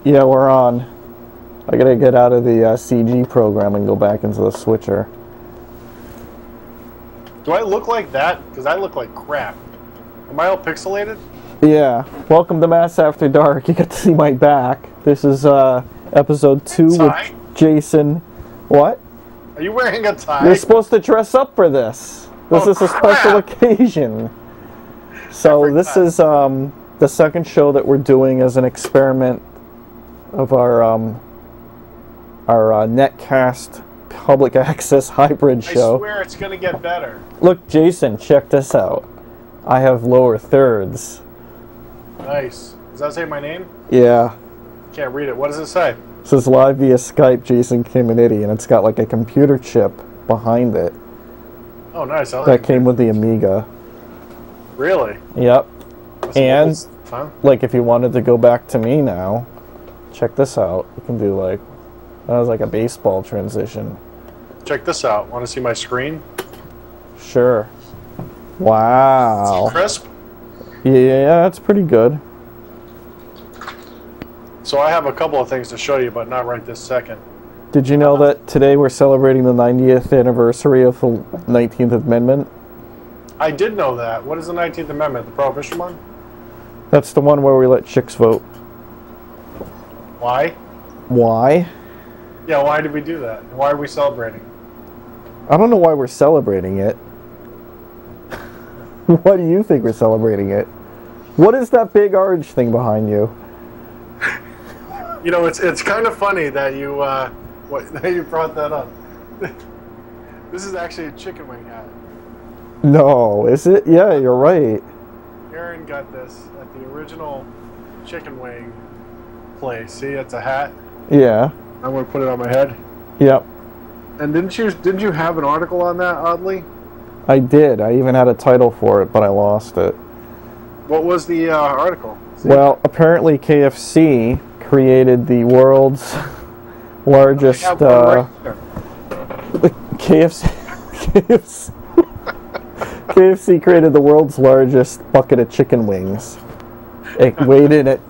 Yeah, we're on. I gotta get out of the CG program and go back into the switcher. Do I look like that? Because I look like crap. Am I all pixelated? Yeah. Welcome to Mass After Dark. You get to see my back. This is episode 2 Tie? with Jason. What? Are you wearing a tie? You're supposed to dress up for this. This is a special occasion. So this is the second show that we're doing as an experiment of our netcast public access hybrid show. I swear it's gonna get better. Look, Jason, check this out. I have lower thirds. Nice. Does that say my name? Yeah. Can't read it. What does it say? It says live via Skype, Jason Kiminiti, and it's got like a computer chip behind it. Oh, nice. That came with the Amiga. Really? Yep. That's And fun. like if you wanted to go back to me now, check this out. You can do like, that was like a baseball transition. Check this out. Want to see my screen? Sure. Wow. Crisp? Yeah, that's pretty good. So I have a couple of things to show you, but not right this second. Did you know that today we're celebrating the 90th anniversary of the 19th Amendment? I did know that. What is the 19th Amendment? The Prohibition one? That's the one where we let chicks vote. Why? Why? Yeah, why did we do that? Why are we celebrating? I don't know why we're celebrating it. Why do you think we're celebrating it? What is that big orange thing behind you? You know, it's kind of funny that you that you brought that up. This is actually a chicken wing hat. No, is it? Yeah, you're right. Aaron got this at the original chicken wing place. See, it's a hat. Yeah. I'm gonna put it on my head. Yep. And didn't you have an article on that? Oddly. I did. I even had a title for it, but I lost it. What was the article? See? Well, apparently KFC created the world's largest KFC created the world's largest bucket of chicken wings. It weighed in at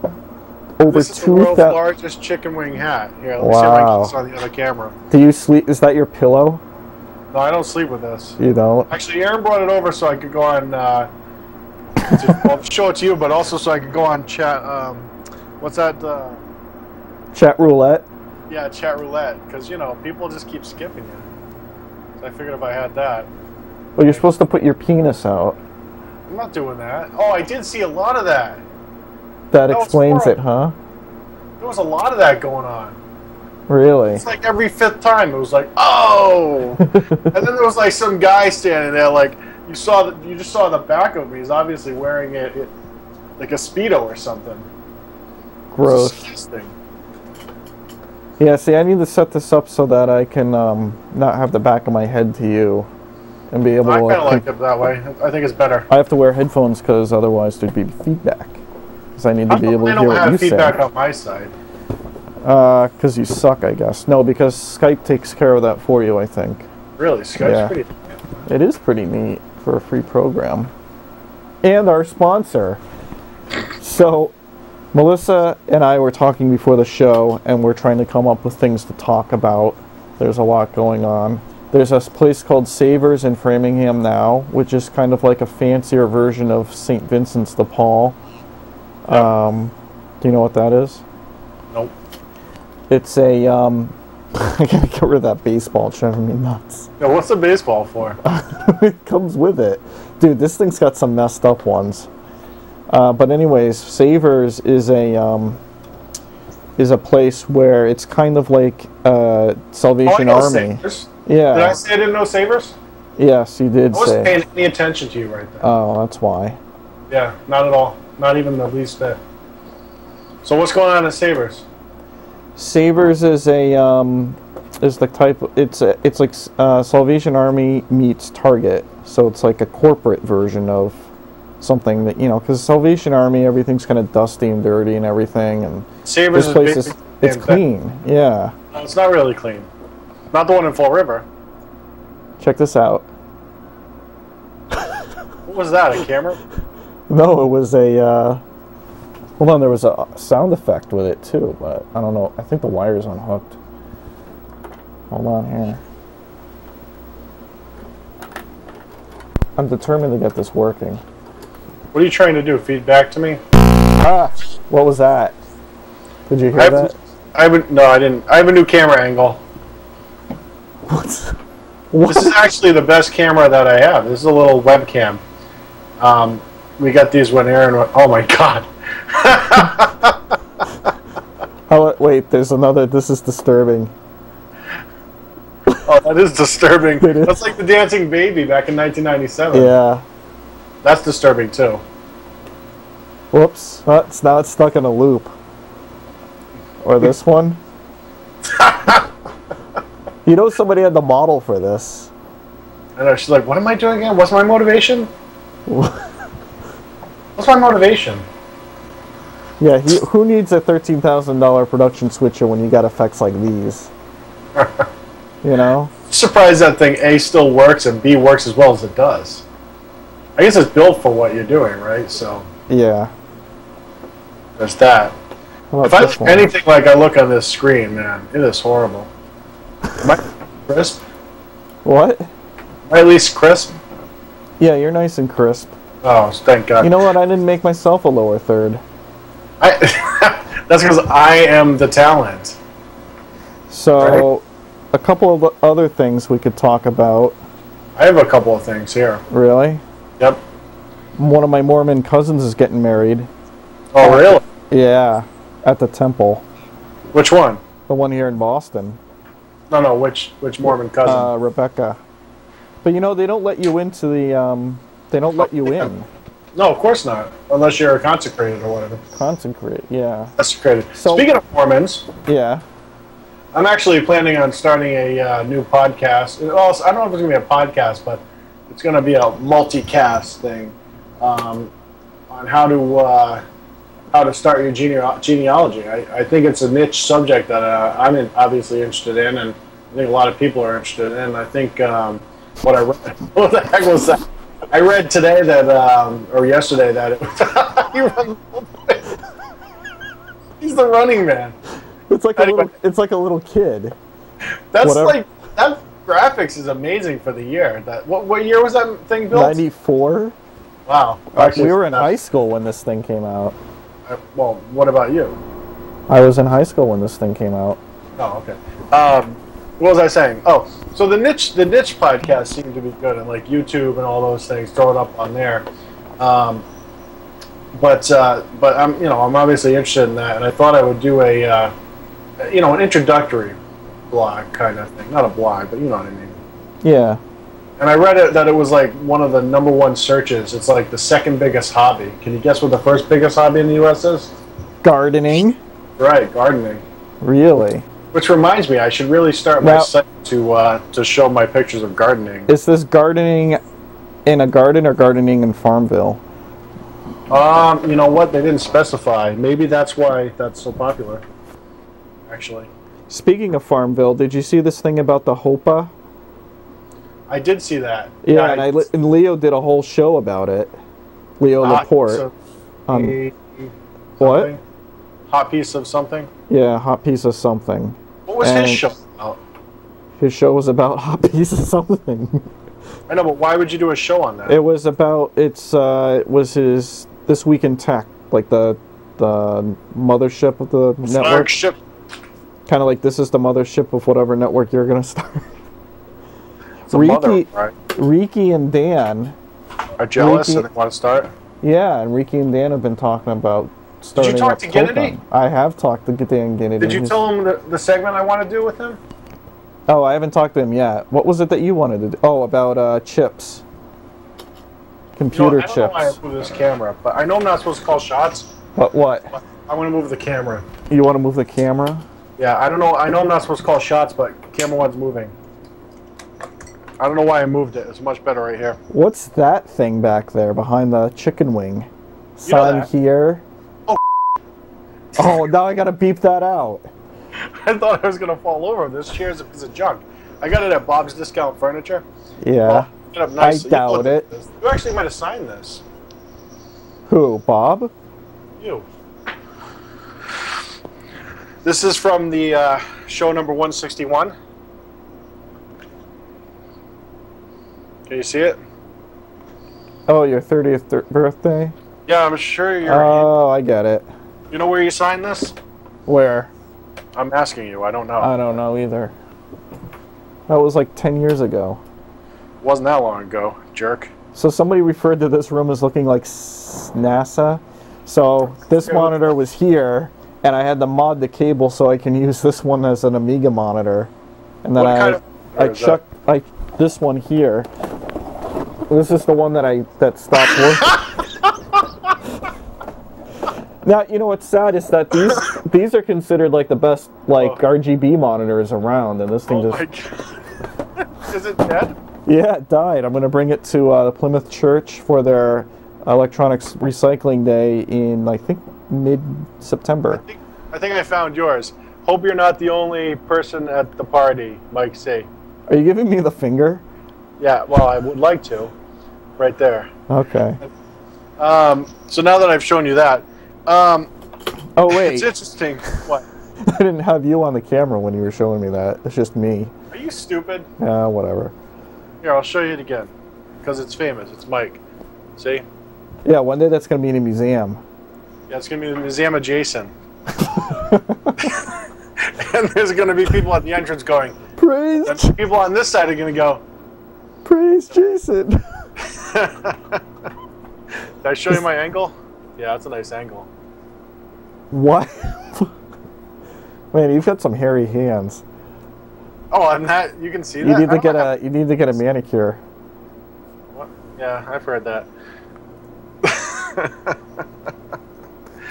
over This is the world's 2,000. largest chicken wing hat. Here, let me see if I can get this on the other camera. Do you sleep? Is that your pillow? No, I don't sleep with this. You don't? Actually, Aaron brought it over so I could go on. I'll show it to you, but also so I could go on chat. What's that? Chat roulette? Yeah, chat roulette. Because you know, people just keep skipping it. So I figured if I had that. Well, you're supposed to put your penis out. I'm not doing that. Oh, I did see a lot of that. That explains it, huh? There was a lot of that going on. Really? It's like every fifth time it was like, oh, and then there was like some guy standing there, like you just saw the back of me. He's obviously wearing it like a Speedo or something. Gross. Disgusting. Yeah, see, I need to set this up so that I can not have the back of my head to you and be able I to. kind of like it that way. I think it's better. I have to wear headphones because otherwise there'd be feedback. Because I need to be able to hear what you say. I don't have feedback on my side. Because you suck, I guess. No, because Skype takes care of that for you, I think. Really? Skype's pretty... It is pretty neat for a free program. And our sponsor. So, Melissa and I were talking before the show, and we're trying to come up with things to talk about. There's a lot going on. There's a place called Savers in Framingham now, which is kind of like a fancier version of St. Vincent's de Paul. Do you know what that is? Nope. It's a, I gotta get rid of that baseball, it's driving me nuts. Yeah, what's the baseball for? It comes with it. Dude, this thing's got some messed up ones. But anyways, Savers is a place where it's kind of like Salvation Army. Savers. Yeah. Did I say I didn't know Savers? Yes, you did I wasn't paying any attention to you right there. Oh, that's why. Yeah, not at all. Not even the least bit. So what's going on at Savers? Savers is a is the type. It's like Salvation Army meets Target, so it's like a corporate version of something that, you know, because Salvation Army, everything's kind of dusty and dirty and everything, and Savers this place is it's clean. Yeah. No, it's not really clean. Not the one in Fall River. Check this out. What was that? A camera? No, it was a Hold on, there was a sound effect with it too, but I don't know. I think the wire's unhooked. Hold on here. I'm determined to get this working. What are you trying to do? Feed back to me? Ah, what was that? Did you hear that? No, I didn't. I have a new camera angle. What? This is actually the best camera that I have. This is a little webcam. We got these when Aaron. Oh my god. Oh, wait, there's another. This is disturbing. Oh, that is disturbing. It is. That's like the dancing baby back in 1997. Yeah. That's disturbing too. Whoops. Now it's stuck in a loop. Or this one. You know, somebody had the model for this. I know. She's like, "What am I doing again? What's my motivation? What's my motivation?" Yeah, who needs a $13,000 production switcher when you got effects like these? You know? Surprised that thing A still works and B works as well as it does. I guess it's built for what you're doing, right? So Yeah. there's that. If I look anything like I look on this screen, man, it is horrible. Am I crisp? What? Am I at least crisp? Yeah, you're nice and crisp. Oh, thank God. You know what? I didn't make myself a lower third. That's because I am the talent. So, a couple of other things we could talk about. I have a couple of things here. Really? Yep. One of my Mormon cousins is getting married. Oh, really? Yeah, at the temple. Which one? The one here in Boston. No, which Mormon cousin? Rebecca. But you know, they don't let you into the, they don't let you in. No, of course not. Unless you're consecrated or whatever. Consecrate, yeah. Consecrated. So, speaking of Mormons, yeah. I'm actually planning on starting a new podcast. Well, I don't know if it's going to be a podcast, but it's going to be a multicast thing on how to start your genealogy. I think it's a niche subject that I'm obviously interested in, and I think a lot of people are interested in. I think what I read, what the heck was that? I read today that, or yesterday that it was, he runs the whole place. He's the running man. It's like it's like a little kid. That's Whatever. like that graphics is amazing for the year. That what year was that thing built? 94. Wow. We were in high school when this thing came out. Well, what about you? I was in high school when this thing came out. Oh, okay. What was I saying? Oh, so the niche podcasts seem to be good, and like YouTube and all those things, throw it up on there. But I'm obviously interested in that, and I thought I would do an introductory blog kind of thing. Not a blog, but you know what I mean. Yeah. And I read that it was like one of the #1 searches. It's like the second biggest hobby. Can you guess what the first biggest hobby in the U.S. is? Gardening. Right, gardening. Really? Which reminds me, I should really start my site to show my pictures of gardening. Is this gardening in a garden or gardening in Farmville? You know what? They didn't specify. Maybe that's why that's so popular. Actually. Speaking of Farmville, did you see this thing about the Hopa? I did see that. Yeah, and Leo did a whole show about it. Leo Laporte. What? Hot piece of something? Yeah, hot piece of something. What was his show about? His show was about hot piece of something. I know, but why would you do a show on that? It was about it was his This Week in Tech, like the mothership of the network. Flagship. Kind of like this is the mothership of whatever network you're gonna start. Riki and Dan are jealous and they want to start. Yeah, and Riki and Dan have been talking about starting. Did you talk to Ginnity? I have talked to Dan Ginnity. Did you tell him the segment I want to do with him? Oh, I haven't talked to him yet. What was it that you wanted to do? Oh, about chips. Computer chips. I don't know why I moved this camera, but I know I'm not supposed to call shots. But what? But I want to move the camera. You want to move the camera? Yeah, I don't know. I know I'm not supposed to call shots, but camera one's moving. I don't know why I moved it. It's much better right here. What's that thing back there behind the chicken wing? Sign here. Oh. Oh, now I gotta beep that out. I thought I was gonna fall over. This chair's a piece of junk. I got it at Bob's Discount Furniture. Yeah. Well, nice. I doubt it. You actually might have signed this. Who? Bob? You. This is from the show number 161. Can you see it? Oh, your 30th birthday? Yeah, I'm sure you're... Oh, I get it. You know where you signed this? Where? I'm asking you. I don't know. I don't know either. That was like 10 years ago. Wasn't that long ago, jerk. So somebody referred to this room as looking like NASA. So this monitor was here, and I had to mod the cable so I can use this one as an Amiga monitor. And then I chucked this one here. This is the one that stopped working. Now, you know what's sad is that these are considered like the best RGB monitors around, and this thing just... my God. Is it dead? Yeah, it died. I'm going to bring it to the Plymouth Church for their electronics recycling day in, I think, mid-September. I think I found yours. Hope you're not the only person at the party, Mike C. Are you giving me the finger? Yeah, well, I would like to. Right there. Okay. So now that I've shown you that, oh, wait. It's interesting. What? I didn't have you on the camera when you were showing me that. It's just me. Are you stupid? Yeah, whatever. Here, I'll show you it again. Because it's famous. It's Mike. See? Yeah, one day that's going to be in a museum. Yeah, it's going to be the museum of Jason. And there's going to be people at the entrance going, praise. And people on this side are going to go, praise Jason. Did I show you my angle? Yeah, that's a nice angle. What? Man, you've got some hairy hands. Oh, I'm not. You can see that. You need to get a manicure. What? Yeah, I've heard that.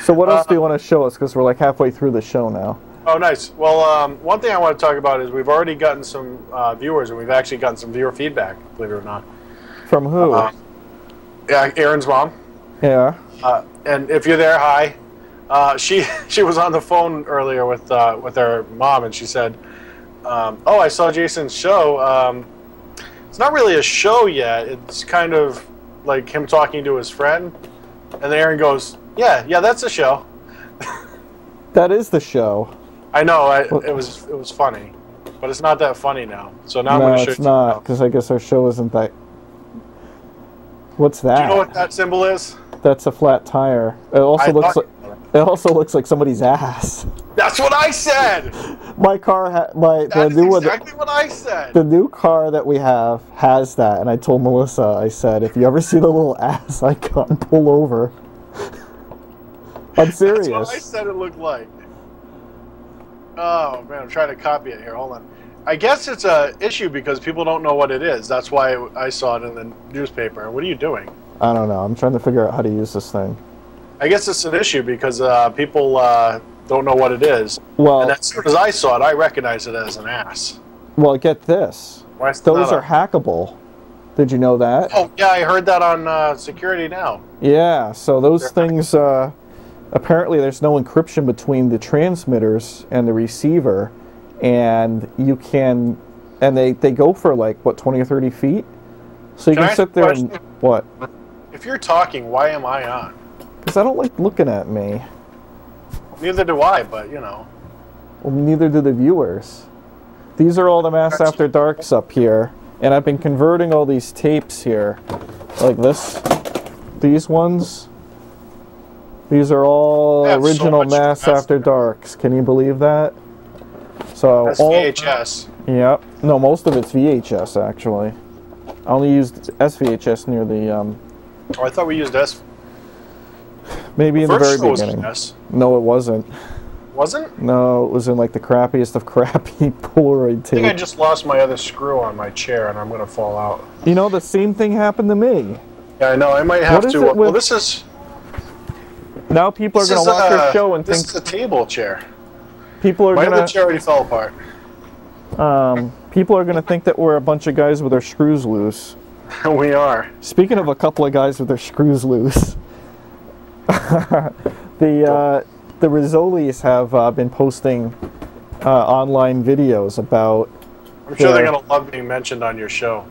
So what else do you want to show us? Because we're like halfway through the show now. Oh, nice. Well, one thing I want to talk about is we've already gotten some viewers, and we've actually gotten some viewer feedback, believe it or not. From who? Yeah, Aaron's mom. Yeah. And if you're there, hi. She was on the phone earlier with her mom, and she said, "Oh, I saw Jason's show. It's not really a show yet. It's kind of like him talking to his friend." And then Aaron goes, "Yeah, that's a show." That is the show. I know. It was funny, but it's not that funny now. So now I'm going to show you. No, it's not, because I guess our show isn't that. What's that? Do you know what that symbol is? That's a flat tire. It also looks like somebody's ass. That's what I said. My car That's exactly what I said. The new car that we have has that, and I told Melissa, I said, if you ever see the little ass icon, pull over. I'm serious. That's what I said it looked like. Oh man, I'm trying to copy it here. Hold on. I guess it's a issue because people don't know what it is. That's why I saw it in the newspaper. What are you doing? I don't know. I'm trying to figure out how to use this thing. I guess it's an issue because people don't know what it is. Well, and as soon as I saw it, I recognized it as an ass. Well, get this. Those are hackable. Did you know that? Oh, yeah, I heard that on Security Now. Yeah, so those things, apparently there's no encryption between the transmitters and the receiver, and you can, and they go for like, what, 20 or 30 feet? So you can sit there and, what? If you're talking, why am I on? Because I don't like looking at me. Neither do I, but you know. Well, neither do the viewers. These are all the Mass After Darks up here, and I've been converting all these tapes here, like this. These ones. These are all original Mass After Darks. Can you believe that? So that's VHS. Yep. No, most of it's VHS actually. I only used SVHS near the. Oh, I thought we used S. Maybe in the very beginning. No, it wasn't. Wasn't? No, it was in like the crappiest of crappy Polaroid tape. I think I just lost my other screw on my chair and I'm going to fall out. You know, the same thing happened to me. Yeah, I know. I might have to. Well, this is. Now people are going to watch our show and think. This is a table chair. People are going to. My other chair already fell apart. People are going to think that we're a bunch of guys with our screws loose. We are. Speaking of a couple of guys with their screws loose, the Rizzolis have been posting online videos about. I'm sure they're going to love being mentioned on your show.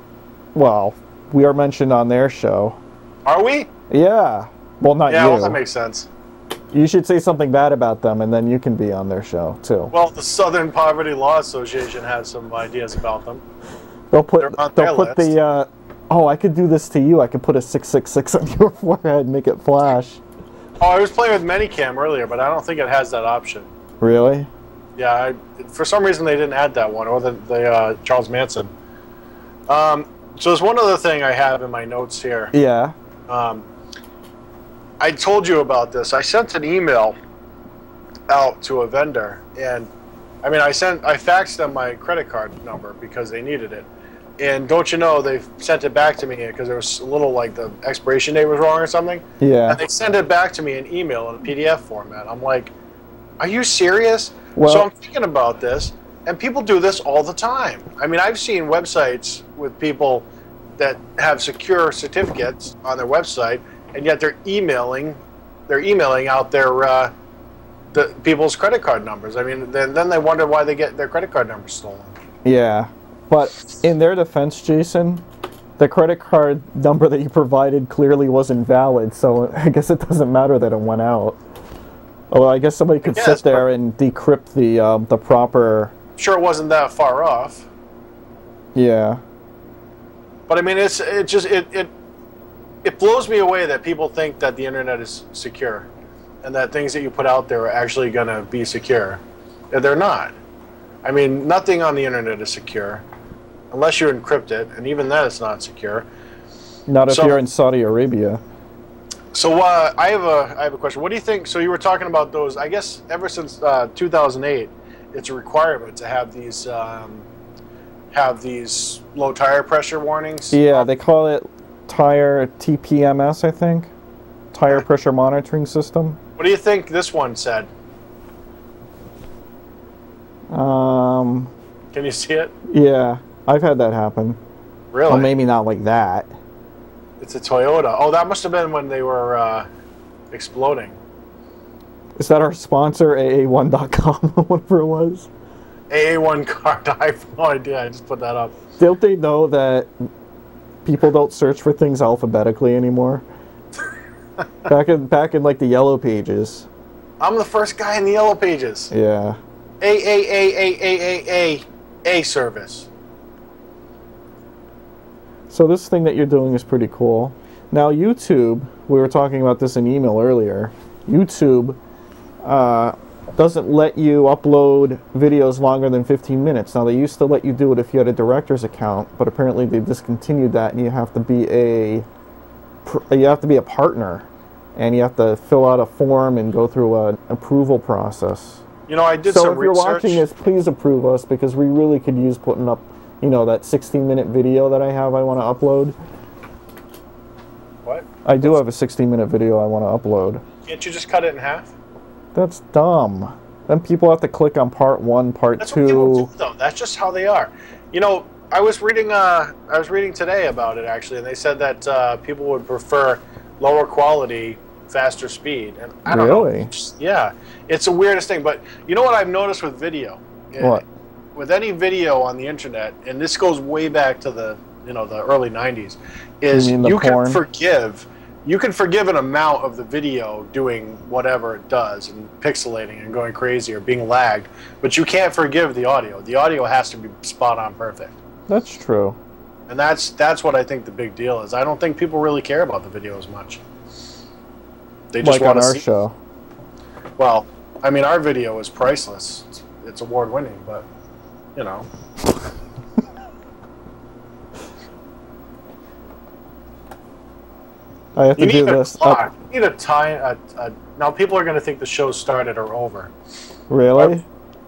Well, we are mentioned on their show. Are we? Yeah. Well, not you. Yeah, well, that makes sense. You should say something bad about them, and then you can be on their show too. Well, the Southern Poverty Law Association has some ideas about them. They'll put list. the. Oh, I could do this to you. I could put a 666 on your forehead and make it flash. Oh, I was playing with Manycam earlier, but I don't think it has that option. Really? Yeah, for some reason they didn't add that one, or the Charles Manson. So there's one other thing I have in my notes here. Yeah. I told you about this. I sent an email out to a vendor, and I mean, I faxed them my credit card number because they needed it. And don't you know, they sent it back to me because there was a little, like, the expiration date was wrong or something. Yeah. And they sent it back to me in email in a PDF format. I'm like, are you serious? Well, so I'm thinking about this, and people do this all the time. I mean, I've seen websites with people that have secure certificates on their website, and yet they're emailing out their the people's credit card numbers. I mean, then they wonder why they get their credit card numbers stolen. Yeah, but in their defense, Jason, the credit card number that you provided clearly wasn't valid, so I guess it doesn't matter that it went out. Although I guess somebody could sit there and decrypt the proper. Sure, it wasn't that far off. Yeah. But I mean, it blows me away that people think that the internet is secure, and that things that you put out there are actually going to be secure. They're not. I mean, nothing on the internet is secure, unless you encrypt it, and even that is not secure. Not if you're in Saudi Arabia. So I have a question. What do you think? So you were talking about those. I guess ever since 2008, it's a requirement to have these low tire pressure warnings. Yeah, they call it tire TPMS, I think. Tire pressure monitoring system. What do you think this one said? Can you see it? Yeah, I've had that happen. Really? Well, maybe not like that. It's a Toyota. Oh, that must have been when they were exploding. Is that our sponsor, AA1.com, whatever it was? AA1 card. I have no idea. I just put that up. Don't they know that people don't search for things alphabetically anymore? back in like the Yellow Pages. I'm the first guy in the Yellow Pages. Yeah. A service. So this thing that you're doing is pretty cool. Now YouTube, we were talking about this in email earlier. YouTube doesn't let you upload videos longer than 15 minutes. Now they used to let you do it if you had a director's account, but apparently they discontinued that, and you have to be a partner, and you have to fill out a form and go through an approval process. You know, I did some research. So if you're watching this, please approve us, because we really could use putting up, you know, that 16-minute video that I want to upload. What? I do have a 16-minute video I want to upload. Can't you just cut it in half? That's dumb. Then people have to click on part 1, part 2. That's what people do, though. That's just how they are. You know, I was reading today about it, actually, and they said that people would prefer lower quality, faster speed. And I don't know. Yeah, it's the weirdest thing. But you know what I've noticed with video? What? With any video on the internet, and this goes way back to the early 90s, is you can forgive an amount of the video doing whatever it does and pixelating and going crazy or being lagged, but you can't forgive the audio. The audio has to be spot on perfect. That's true. And that's what I think the big deal is. I don't think people really care about the video as much. They just want to see. Like on our show. Well, I mean, our video is priceless. It's award-winning, but, you know. I have to do this. You need a time. Now people are going to think the show started or over. Really?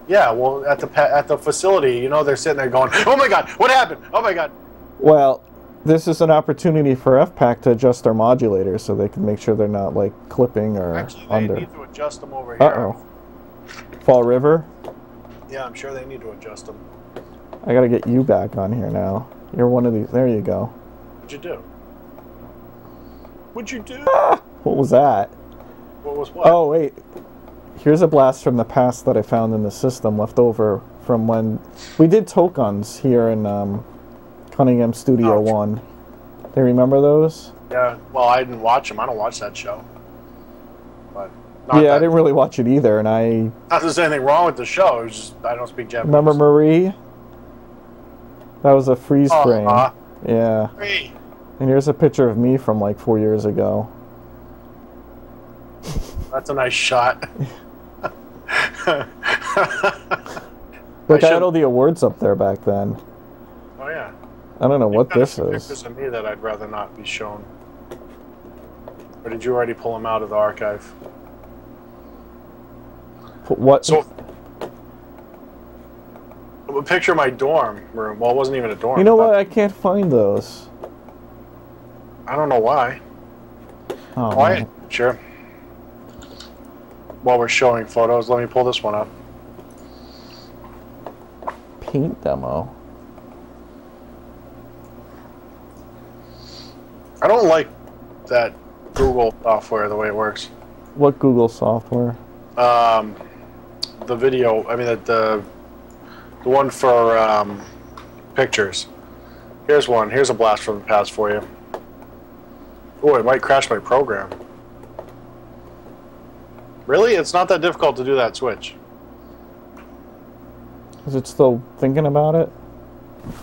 Yeah. Well, at the facility, you know, they're sitting there going, "Oh my God, what happened? Oh my God." Well, this is an opportunity for FPAC to adjust their modulators so they can make sure they're not like clipping or Actually, under. They need to adjust them over here. Uh-oh. Fall River? Yeah, I'm sure they need to adjust them. I gotta get you back on here now. You're one of these. There you go. What'd you do? What'd you do? What was that? What was what? Oh, wait. Here's a blast from the past that I found in the system left over from when we did tokens here in Cunningham Studio 1. Do you remember those? Yeah. Well, I didn't watch them. I don't watch that show. But Not Yeah, I that, didn't really watch it either, and I not that there's anything wrong with the show. It's just I don't speak Japanese. remember Marie. That was a freeze frame. Yeah. Hey. And here's a picture of me from like 4 years ago. That's a nice shot. Look, I had all the awards up there back then. Oh yeah. I don't know what got a this few is. pictures of me that I'd rather not be shown. Or did you already pull them out of the archive? What? So, a picture of my dorm room. Well, it wasn't even a dorm. You know what? I can't find those. I don't know why. Oh, Why? Sure. While we're showing photos, let me pull this one up. Paint demo. I don't like that Google software, the way it works. What Google software? The video, I mean, the one for pictures. Here's one. Here's a blast from the past for you. Oh, it might crash my program. Really? It's not that difficult to do that switch. Is it still thinking about it?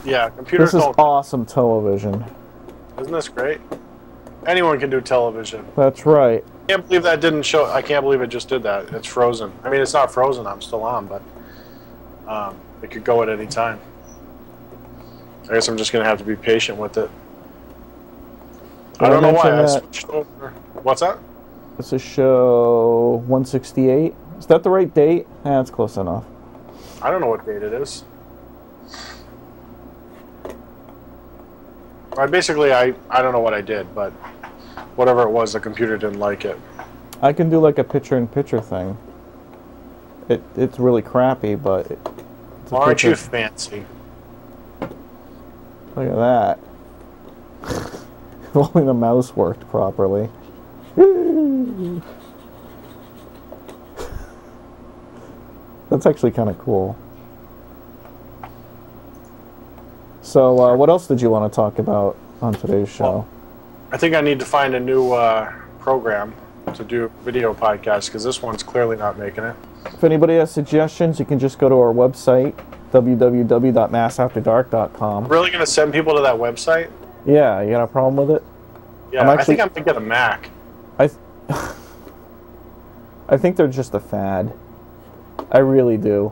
Yeah, computers This is don't. awesome television. Isn't this great? Anyone can do television. That's right. I can't believe that didn't show. I can't believe it just did that. It's frozen. I mean, it's not frozen. I'm still on, but it could go at any time. I guess I'm just going to have to be patient with it. I don't know why. I switched over. What's that? This is show 168. Is that the right date? That's close enough. I don't know what date it is. I don't know what I did, but whatever it was, the computer didn't like it. I can do like a picture-in-picture thing. It's really crappy, but it's a Aren't you picture. fancy? Look at that. If only the mouse worked properly. That's actually kind of cool. So, what else did you want to talk about on today's show? Well, I think I need to find a new program to do video podcasts because this one's clearly not making it. If anybody has suggestions, you can just go to our website, www.massafterdark.com. Really going to send people to that website? Yeah, you got a problem with it? Yeah, I think I'm going to get a Mac. I think they're just a fad. I really do.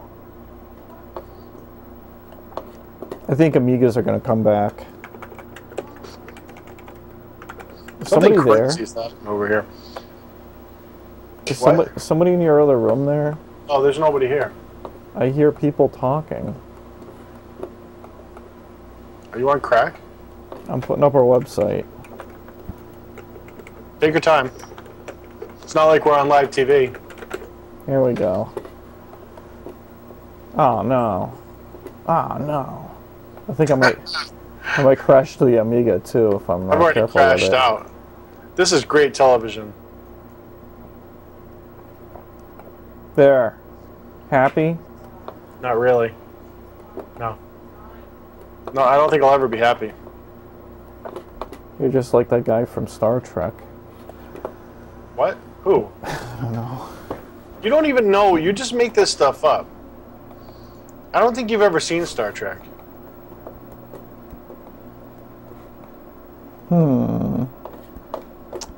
I think Amigas are going to come back. Is Something somebody there? crazy is happening over here. Is somebody in your other room there? Oh, there's nobody here. I hear people talking. Are you on crack? I'm putting up our website. Take your time. It's not like we're on live TV. Here we go. Oh no. Oh no. I think I might crash to the Amiga too if I'm not I've already careful with crashed it. out. This is great television. There. Happy? Not really. No. No, I don't think I'll ever be happy. You're just like that guy from Star Trek. What? Who? I don't know. You don't even know. You just make this stuff up. I don't think you've ever seen Star Trek.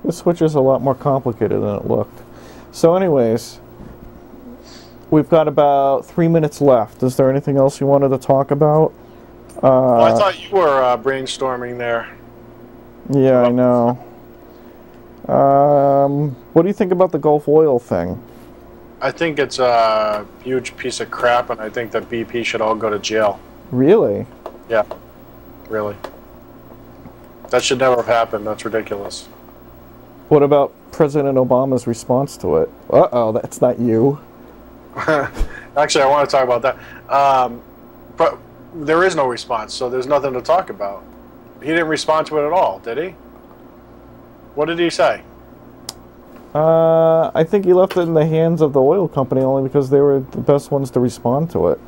This switch is a lot more complicated than it looked. So anyways, we've got about 3 minutes left. Is there anything else you wanted to talk about? Well, I thought you were brainstorming there. Yeah, I know. What do you think about the Gulf oil thing? I think it's a huge piece of crap, and I think that BP should all go to jail. Really? Yeah, really. That should never have happened. That's ridiculous. What about President Obama's response to it? Uh-oh, that's not you. Actually, I want to talk about that. But there is no response, so there's nothing to talk about. He didn't respond to it at all, did he? What did he say? I think he left it in the hands of the oil company only because they were the best ones to respond to it.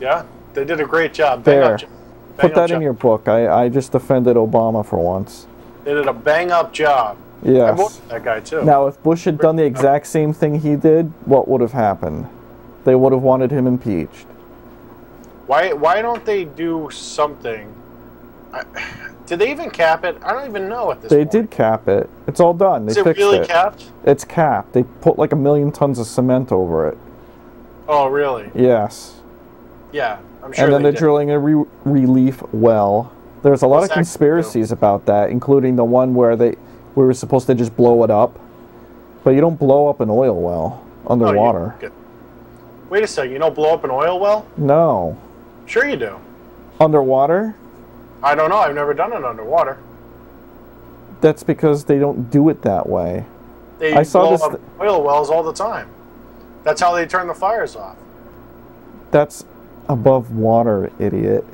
Yeah, they did a great job. There. Put that in your book. I just defended Obama for once. They did a bang-up job. I Yes. voted that guy too. Now, if Bush had done the exact same thing he did, what would have happened? They would have wanted him impeached. Why don't they do something? Did they even cap it? I don't even know at this They point. did cap it. It's all done. They Is it fixed really it. capped? It's capped. They put like 1,000,000 tons of cement over it. Oh, really? Yes. Yeah, I'm sure And then they they're did. drilling a relief well. There's a lot What's of that conspiracies about that, including the one where we were supposed to just blow it up. But you don't blow up an oil well underwater. Wait a second, you don't blow up an oil well? No. Sure you do. Underwater? I don't know, I've never done it underwater. That's because they don't do it that way. They I saw blow this up oil wells all the time. That's how they turn the fires off. That's above water, idiot.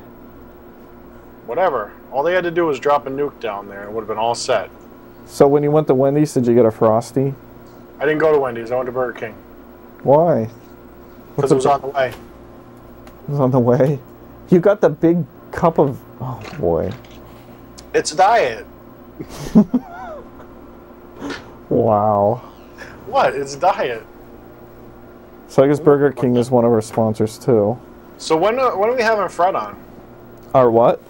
Whatever. All they had to do was drop a nuke down there and it would have been all set. So when you went to Wendy's, did you get a Frosty? I didn't go to Wendy's, I went to Burger King. Why? Because it was on the way. It was on the way? You got the big cup of... Oh, boy. It's diet. Wow. What? It's diet. So I guess Burger King is one of our sponsors, too. So when are we having Fred on? Our what?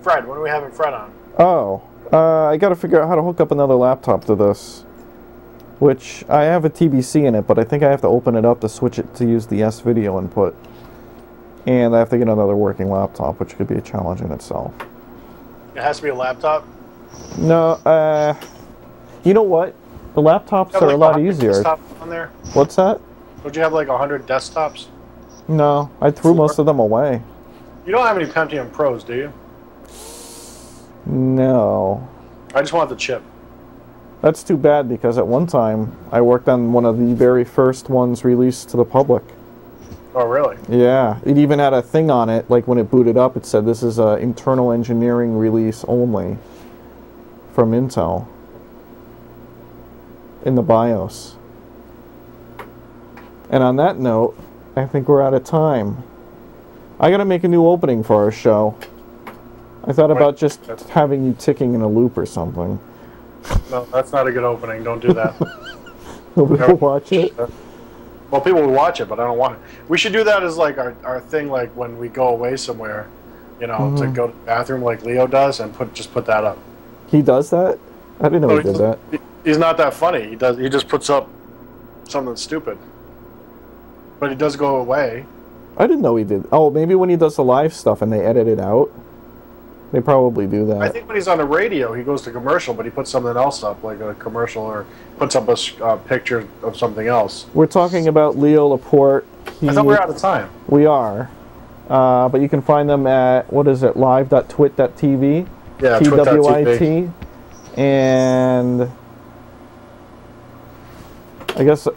Fred, when are we having Fred on? Oh. I gotta figure out how to hook up another laptop to this. Which, I have a TBC in it, but I think I have to open it up to switch it to use the S-video input. And I have to get another working laptop, which could be a challenge in itself. It has to be a laptop? No, you know what? The laptops You have are a like lot 100 easier. desktops on there? What's that? Don't you have like 100 desktops? No, I threw most of them away. You don't have any Pentium Pros, do you? No. I just want the chip. That's too bad because at one time I worked on one of the very first ones released to the public. Oh, really? Yeah, it even had a thing on it, like when it booted up, it said this is a internal engineering release only from Intel in the BIOS. And on that note, I think we're out of time. I gotta make a new opening for our show. I thought about just having you ticking in a loop or something. No, that's not a good opening. Don't do that. Nobody will watch it. Well, people will watch it, but I don't want it. We should do that as like our thing, like when we go away somewhere, you know, to go to the bathroom like Leo does, and just put that up. He does that? I didn't know he did that. He's not that funny. He just puts up something stupid. But he does go away. I didn't know he did. Oh, maybe when he does the live stuff and they edit it out. They probably do that. I think when he's on the radio, he goes to commercial, but he puts something else up, like a commercial, or puts up a picture of something else. We're talking about Leo Laporte. I thought we were out of time. We are. But you can find them at, what is it, live.twit.tv? Yeah, TWIT. And I guess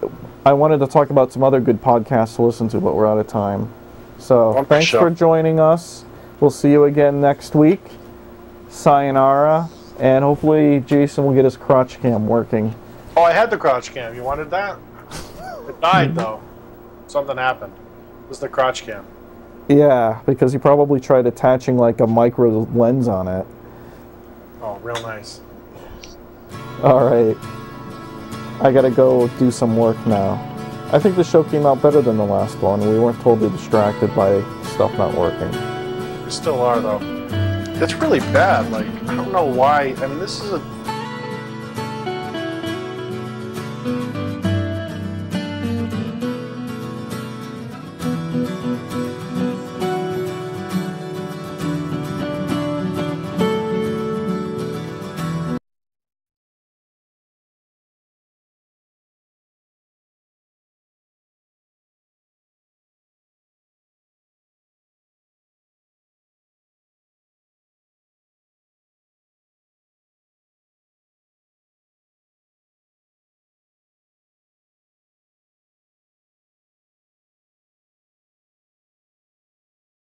I wanted to talk about some other good podcasts to listen to, but we're out of time. So thanks for joining us. We'll see you again next week. Sayonara. And hopefully Jason will get his crotch cam working. Oh, I had the crotch cam. You wanted that? It died, though. Something happened. It was the crotch cam. Yeah, because he probably tried attaching like a micro lens on it. Oh, real nice. Alright. I gotta go do some work now. I think the show came out better than the last one. We weren't totally distracted by stuff not working. We still are, though. It's really bad. Like, I don't know why. I mean, this is a